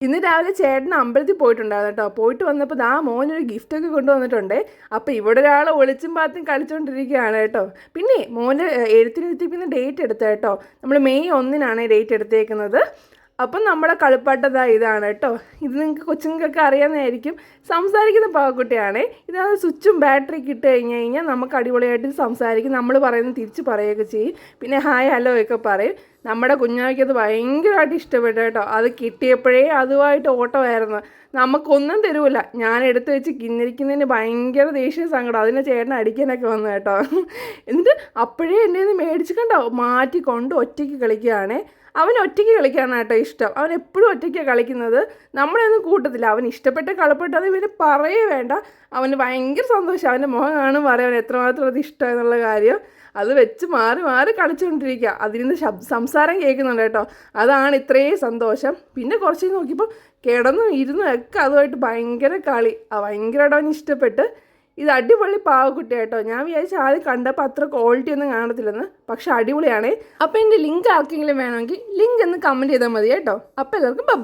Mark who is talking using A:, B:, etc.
A: ഇന്ന് രാവിലെ ചേട്ടൻ അമ്പലത്തിൽ പോയിട്ടുണ്ടായിരുന്നു കേട്ടോ. പോയിട്ട് വന്നപ്പോൾ മോനൊരു ഗിഫ്റ്റൊക്കെ കൊണ്ടുവന്നിട്ടുണ്ട്. അപ്പോൾ ഇവിടെ ഒരാൾ ഒളിച്ചും പാത്തും കളിച്ചുകൊണ്ടിരിക്കുകയാണ് കേട്ടോ. പിന്നെ മോൻ്റെ എഴുത്തിനിരുത്തിപ്പിന്ന് ഡേറ്റ് എടുത്ത കേട്ടോ. നമ്മൾ മെയ് 1 ഡേറ്റ് എടുത്തേക്കുന്നത്. അപ്പം നമ്മുടെ കളിപ്പാട്ടതാ ഇതാണ് കേട്ടോ. ഇത് നിങ്ങൾക്ക് കൊച്ചുങ്ങൾക്കൊക്കെ അറിയാവുന്നതായിരിക്കും. സംസാരിക്കുന്ന പാവക്കുട്ടിയാണ്. ഇതിനകത്ത് സ്വിച്ചും ബാറ്ററിയൊക്കെ ഇട്ട് കഴിഞ്ഞാൽ നമുക്ക് അടിപൊളിയായിട്ട് സംസാരിക്കും. നമ്മൾ പറയുന്നത് തിരിച്ച് പറയുകയൊക്കെ ചെയ്യും. പിന്നെ ഹായ് ഹലോ ഒക്കെ പറയും. നമ്മുടെ കുഞ്ഞാവയ്ക്ക് അത് ഭയങ്കരമായിട്ട് ഇഷ്ടപ്പെട്ടു കേട്ടോ. അത് കിട്ടിയപ്പോഴേ അതുമായിട്ട് ഓട്ടമായിരുന്നു. നമുക്കൊന്നും തരൂല. ഞാൻ എടുത്തു വെച്ച് കിന്നിരിക്കുന്നതിന് ഭയങ്കര ദേഷ്യം സങ്കടം. അതിനെ ചേട്ടൻ അടിക്കാനൊക്കെ വന്നു കേട്ടോ. എന്നിട്ട് അപ്പോഴേ എൻ്റെ നിന്ന് മേടിച്ച് കണ്ടോ മാറ്റിക്കൊണ്ട് ഒറ്റയ്ക്ക് കളിക്കുകയാണേ. അവൻ ഒറ്റയ്ക്ക് കളിക്കാനാണ് കേട്ടോ ഇഷ്ടം. അവൻ എപ്പോഴും ഒറ്റയ്ക്കാണ് കളിക്കുന്നത്. നമ്മളൊന്നും കൂട്ടത്തില്ല. അവൻ ഇഷ്ടപ്പെട്ട കളിപ്പെട്ടത് ഇവന് പറയേ വേണ്ട. അവന് ഭയങ്കര സന്തോഷം. അവൻ്റെ മുഖം കാണും പറയാൻ എത്രമാത്രം അത് ഇഷ്ടം എന്നുള്ള കാര്യം. അത് വെച്ച് മാറി മാറി കളിച്ചുകൊണ്ടിരിക്കുക. അതിൽ നിന്ന് സംസാരം കേൾക്കുന്നുണ്ട് കേട്ടോ. അതാണ് ഇത്രയും സന്തോഷം. പിന്നെ കുറച്ച് നോക്കിയപ്പോൾ കിടന്നും ഇരുന്നും ഒക്കെ അതുമായിട്ട് ഭയങ്കര കളി. ഭയങ്കരമായിട്ട് അവന് ഇഷ്ടപ്പെട്ട്. ഇത് അടിപൊളി പാവക്കുട്ടി കേട്ടോ. ഞാൻ വിചാരിച്ച ആദ്യം കണ്ടപ്പോൾ അത്ര ക്വാളിറ്റി ഒന്നും കാണത്തില്ലെന്ന്. പക്ഷെ അടിപൊളിയാണ്. അപ്പോൾ എൻ്റെ ലിങ്ക് ആർക്കെങ്കിലും വേണമെങ്കിൽ ലിങ്ക് ഒന്ന് കമൻറ്റ് ചെയ്താൽ മതി കേട്ടോ. അപ്പോൾ എല്ലാവർക്കും ബൈ.